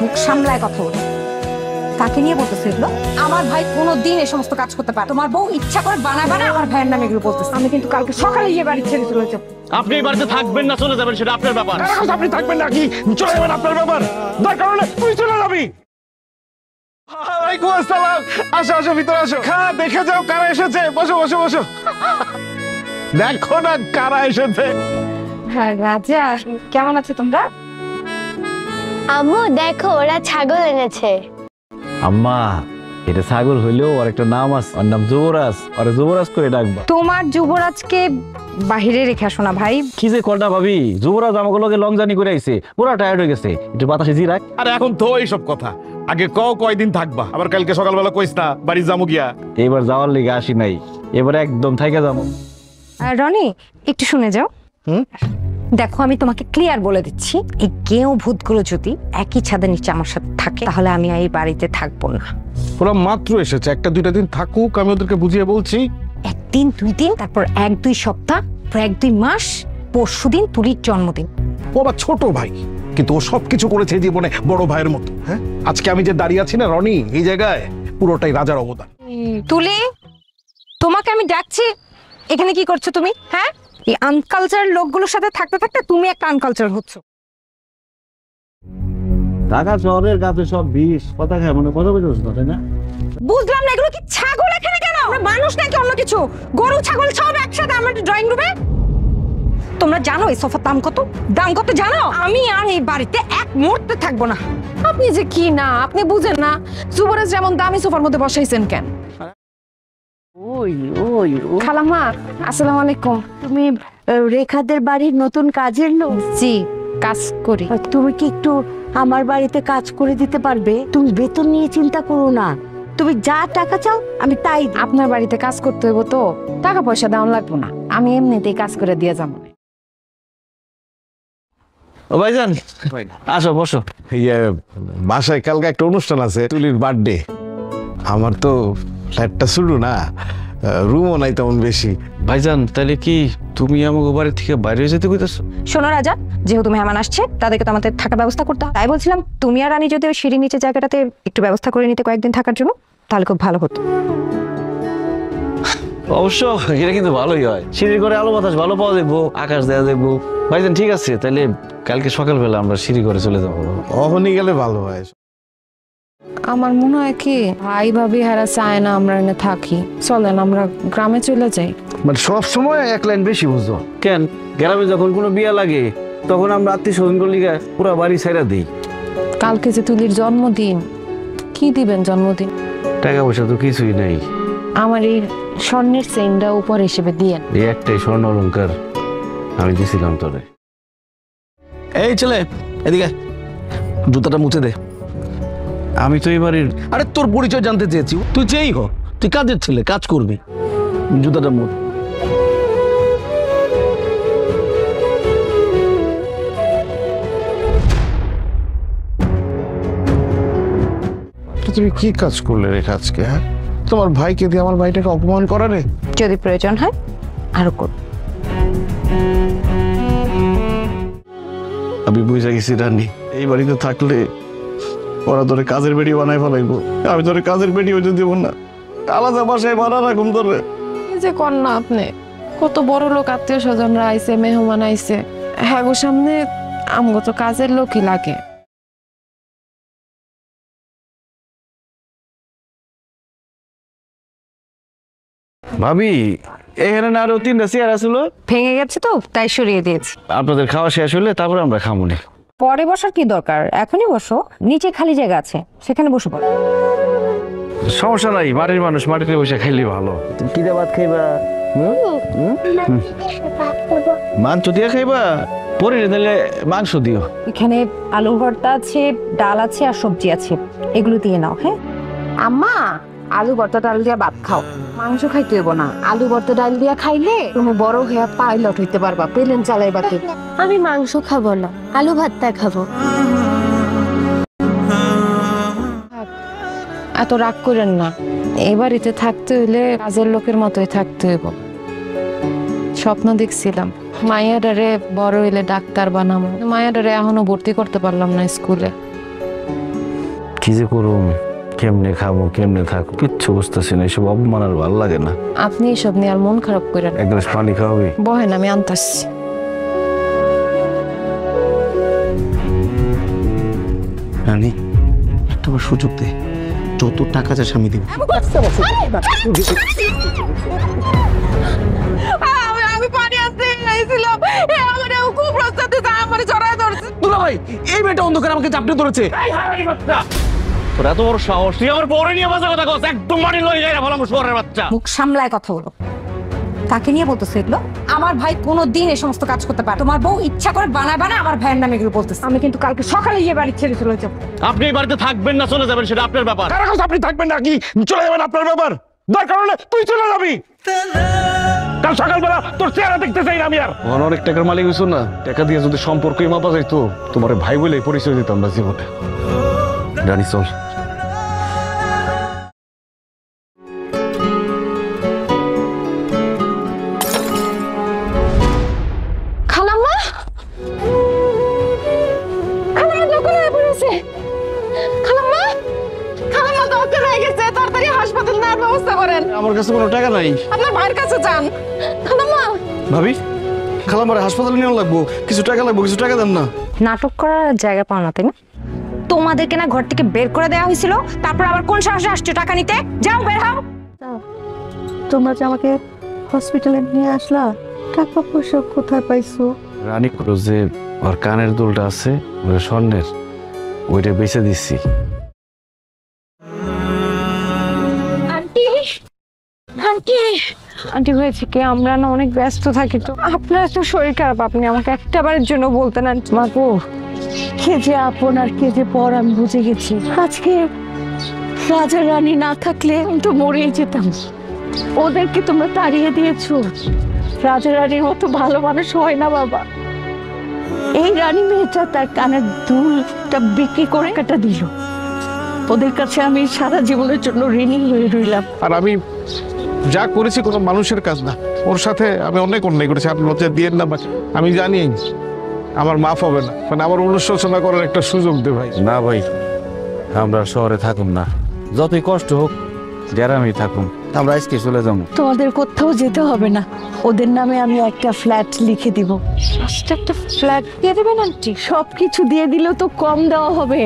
মুখ সামলায় কথা বল। কাকে নিয়ে বলতেছে এগুলো? আমার ভাই কোনোদিন এই সমস্ত কাজ করতে পারে? তোমার বউ ইচ্ছা করে বানায় বানায় আমার ভাইয়ের নামে এগুলো বলতেছে। আমি কিন্তু কালকে সকালে গিয়ে বাড়ি ছেড়ে চলে যাবো। আপনি এই বাড়িতে থাকবেন না চলে যাবেন সেটা আপনার ব্যাপার। আপনি থাকবেন না কি চলে যাবেন আপনার ব্যাপার, দরকার হলে তুই চলে যাবি। ওয়ালাইকুম আসসালাম। আসো আসো ভিতরে আসো, হ্যাঁ দেখে যাও কারা এসেছে। বসো বসো বসো, দেখো না কারা এসেছে। হ্যাঁ রাজা, কেমন আছে তোমরা? আম্মু দেখো ওরা ছাগল এনেছে। আম্মা এটা ছাগল হইলেও আর একটা নাম আছে, ওর নাম যুবরাজ, আর যুবরাজ করে ডাকবা। তোমার যুবরাজকে বাহিরে রেখে আসো না ভাই। কি যে করটা ভাবি, যুবরাজ আমাকে লগে লং জার্নি করে আইছে, পুরো টায়ার্ড হয়ে গেছে, একটু বাতাসে জি রাখ। আরে এখন তো এইসব কথা, আগে কয়দিন থাকবা, আবার কালকে সকালবেলা কইস না বাড়ি যাবো গিয়া। এবার যাওয়ার লেগে আসি নাই, এবার একদম থাইকা যাবো। রনি একটু শুনে যাও। দেখো আমি তোমাকে ক্লিয়ার বলে দিচ্ছি, এই গেঁয়ো ভূতগুলো যদি একই ছাদের নিচে আমার সাথে থাকে তাহলে আমি এই বাড়িতে থাকবো না। ওরা মাত্র এসেছে, একটা দুইটা দিন থাকুক, আমি ওদেরকে বুঝিয়ে বলছি। একদিন দুই দিন, তারপর 1-2 সপ্তাহ, 1-2 মাস, পরশুদিন তুলির জন্মদিন। ও আমার ছোট ভাই, কিন্তু ও সবকিছু করেছে জীবনে বড় ভাইয়ের মতো। হ্যাঁ আজকে আমি যে দাঁড়িয়ে আছি না রনি, এই জায়গায় পুরোটাই রাজার অবদান। তুলি, তোমাকে আমি ডাকছি, এখানে কি করছো তুমি? হ্যাঁ, এই আনকালচার লোকগুলোর সাথে থাকতে থাকতে তুমি একটা আনকালচার হচ্ছ। ঢাকা শহরের কাছে সব বিষ, কথা খায় মনে কথা বুঝছ না, তাই না? বুঝলাম না, এগুলো কি ছাগল এখানে কেন? আমরা মানুষ নাকি অন্য কিছু? গরু ছাগল সব একসাথে আমার ড্রয়িং রুমে। তোমরা জানো এই সোফার দাম কত? দাম কত জানো? আমি আর এই বাড়িতে এক মুহূর্তে থাকবো না। আপনি যে কি না, আপনি বুঝেন না যুবরাজ যেমন দামি সোফার মধ্যে বসাইছেন কেন? খালাম্মা আসসালামু আলাইকুম। তুমি রেখাদের বাড়ির নতুন কাজের লোক? জি, কাজ করি। তুমি কি একটু আমার বাড়িতে কাজ করে দিতে পারবে? তুমি বেতন নিয়ে চিন্তা করো না, তুমি যা টাকা চাও আমি তাই দিই। আপনার বাড়িতে কাজ করতে হইব তো টাকা পয়সা দেওয়া লাগবো না, আমি এমনিতেই কাজ করে দিয়ে যাবো। ও ভাইজান আসো বসো। বাসায় কালকে একটা অনুষ্ঠান আছে, তুলির বার্থডে। আমার তো ফ্ল্যাটটা শুরু না, রুমও নাই তেমন বেশি। ভাইজান তাহলে কি তুমি আমাকে বাড়ি থেকে বাইরে যেতে কইতাছো? শোনো রাজা, যেহেতু মেহমান আসছে তাদেরকে তো আমাদের থাকার ব্যবস্থা করতে হয়। তাই বলছিলাম তুমি আর রানী যদি ওই সিঁড়ির নিচে জায়গাটাতে একটু ব্যবস্থা করে নিতে কয়েকদিন থাকার জন্য, তাহলে খুব ভালো হতো। অবশ্য এটা কিন্তু ভালোই হয়, সিঁড়ি করে আলো বাতাস ভালো পাওয়া যাবো, আকাশ দেওয়া যাবো। ভাইজান ঠিক আছে, তাহলে কালকে সকালবেলা আমরা সিঁড়ি করে চলে যাবো। অহনি গেলে ভালো হয়। আমার মনে হয় কি ভাই ভাবি হারা চায় না আমরা এনে থাকি, চলেন আমরা গ্রামে চলে যাই। মানে সব সময় এক লাইন বেশি বুঝো কেন, গ্রামে যখন কোনো বিয়া লাগে তখন আমরা আত্মীয় স্বজন লিগা পুরো বাড়ি ছাইরা দিই। কালকে যে তুলির জন্মদিন, কি দিবেন জন্মদিন? টাকা পয়সা তো কিছুই নাই, আমার এই স্বর্ণের চেইনটা উপর হিসেবে দিয়েন। এই একটাই স্বর্ণ অলংকার আমি দিছিলাম তোরে। এই ছেলে এদিকে, জুতাটা মুছে দে। আমি তো এই বাড়ির। আরে তোর পরিচয় জানতে চেয়েছি, তুই যেই হ, তুই কাজের ছেলে, কাজ করবি। জুতাটা মুখ। তুমি কি কাজ করলে রেখা আজকে? হ্যাঁ তোমার ভাইকে দিয়ে আমার ভাইটাকে অপমান করা রে। যদি প্রয়োজন হয় আরো করব। আমি বুঝে গেছি রানী, এই বাড়িতে থাকলে ওরা তোরে কাজের বেড়ি বানাই ফেলাইবো। আমি তোরে কাজের বেড়ি হইতে দেবো না, আলাদা বাসায় ভাড়া রাখুন তোরে। এই যে কন্যা আপনি, কত বড় লোক আত্মীয় স্বজনরা আইছে, মেহমান আইছে, হ্যাঁ গো সামনে আমগো তো কাজের লোকই লাগে। ভাবি এখানে না আরো 3টা চেয়ার আছিল, ভেঙে গেছে তো তাই সরিয়ে দিয়েছি। আপনাদের খাওয়া শেষ হলে তারপরে আমরা খামুনি। পরে বসার কি দরকার, এখনই বসো, নিচে খালি জায়গা আছে সেখানে বসে পড়ো। সমস্যা নাই, মাটির মানুষ মাটিতে বসে খাইলে ভালো। কি দিয়ে ভাত খাইবা? মাংস দিয়ে খাইবা? পরে দিলে মাংস দিও। এখানে আলু ভর্তা আছে, ডাল আছে আর সবজি আছে, এগুলো দিয়ে নাও। হ্যাঁ আম্মা, আলু ভর্তা ডাল দিয়া ভাত খাও, মাংস খাইতে হইব না। আলু ভর্তা ডাল দিয়া খাইলে তুমি বড় হয়ে পাইলট হইতে পারবা, প্লেন চালাইবা। আমি মাংস খাবো না, আলু ভর্তা খাবো। এত রাগ করেন না, এই বাড়িতে থাকতে হইলে কাজের লোকের মতোই থাকতে হইব। স্বপ্ন দেখছিলাম মায়াডারে বড় হইলে ডাক্তার বানাবো। মায়াডারে এখনো ভর্তি করতে পারলাম না স্কুলে। কি যে করুম, কেমনে খাবো কেমনে থাকবো কিচ্ছু বুঝতেছি না। এসব অপমান আর ভালো লাগে না। আপনি এসব নিয়ে আর মন খারাপ করেন না। এক গ্লাস পানি খাওয়াবি? বহেন, আমি আনতাছি। রানী একটা বার সুযোগ দে, যত টাকা চাস আমি দিব। আমি পানি আনতে গেছিলাম, আমার খুব রাস্তাতে আমার জড়ায় ধরছে। দুলা ভাই, এই মেয়েটা অন্ধকারে আমাকে চাপড়ে ধরেছে। তোর এত বড় সাহস, তুই আমার বড় নিয়ে বাজে কথা কস, একদম মাটি লয়ে যায় না ভালো শহরের বাচ্চা। মুখ সামলায় কথা বলো। কাকে নিয়ে বলতেছে এগুলো? আমার ভাই কোনোদিন এই সমস্ত কাজ করতে পারে? তোমার বউ ইচ্ছা করে বানায় বানায় আমার ভাইয়ের নামে এগুলো বলতেছে। আমি কিন্তু কালকে সকালে গিয়ে বাড়ি ছেড়ে চলে যাবো। আপনি এই বাড়িতে থাকবেন না চলে যাবেন সেটা আপনার ব্যাপার। কারা কথা আপনি থাকবেন না কি চলে যাবেন আপনার ব্যাপার। দরকার হলে তুই চলে যাবি। কাল সকালবেলা তোর চেহারা দেখতে চাই না আমি আর। অনেক টাকার মালিক হইছো না, টাকা দিয়ে যদি সম্পর্কই মাপা যাইতো তোমার ভাই বলে পরিচয় দিতাম না জীবনে। রানী চল। খালাম্মা, খালাম্মা দোকানে পড়েছে। খালাম্মা, খালাম্মা তো অজ্ঞান হয়ে গেছে, তাড়াতাড়ি হাসপাতাল নেওয়ার ব্যবস্থা করেন। আমার কাছে কোনো টাকা নাই। আপনার ভাইয়ের কাছে যান। খালাম্মা, ভাবি খালামারে হাসপাতালে নিয়ে লাগবো, কিছু টাকা লাগবো, কিছু টাকা দেন না। নাটক করার জায়গা পাও না তাই না? তোমাদেরকে না ঘর থেকে বের করে দেওয়া হয়েছিল, তারপর আবার কোন সাহসে আসছো টাকা নিতে? যাও বের হও। তোমরা যে আমাকে হসপিটালে নিয়ে আসলা, টাকা পয়সা কোথায় পাইছো? রানী করো যে ওর কানের দুলটা আছে ওটা স্বর্ণের, ওইটা বেচে দিচ্ছি। আন্টি, আন্টি, আন্টি হয়েছে কি? আমরা না অনেক ব্যস্ত থাকি, তো আপনার তো শরীর খারাপ, আপনি আমাকে একটা বারের জন্য বলতেন। আন্টি মা গো, কে যে আপন আর কে যে পর আমি বুঝে গেছি। আজকে রাজা রানী না থাকলে আমি তো মরেই যেতাম। ওদেরকে তোমরা তাড়িয়ে দিয়েছো। রাজা রানীর মতো ভালো মানুষ হয় না বাবা। এই রানী মেয়েটা তার কানের দুলটা বিক্রি করে টাকাটা দিল। ওদের কাছে আমি সারা জীবনের জন্য ঋণী হয়ে রইলাম। আর আমি যা করেছি কোনো মানুষের কাজ না, ওর সাথে আমি অনেক অন্যায় করেছি। আপনি লজ্জা দিয়েন না, আমি জানি আমার মাফ হবে না, মানে আমার অনুশোচনা করার একটা সুযোগ দে ভাই। না ভাই, আমরা শহরে থাকুম না, যতই কষ্ট হোক গ্রামেই থাকুম। আমরা আজকে চলে যাবো। তোমাদের কোথাও যেতে হবে না, ওদের নামে আমি একটা ফ্ল্যাট লিখে দিব। একটা ফ্ল্যাট দিয়ে দেবেন আন্টি? সবকিছু দিয়ে দিলেও তো কম দেওয়া হবে।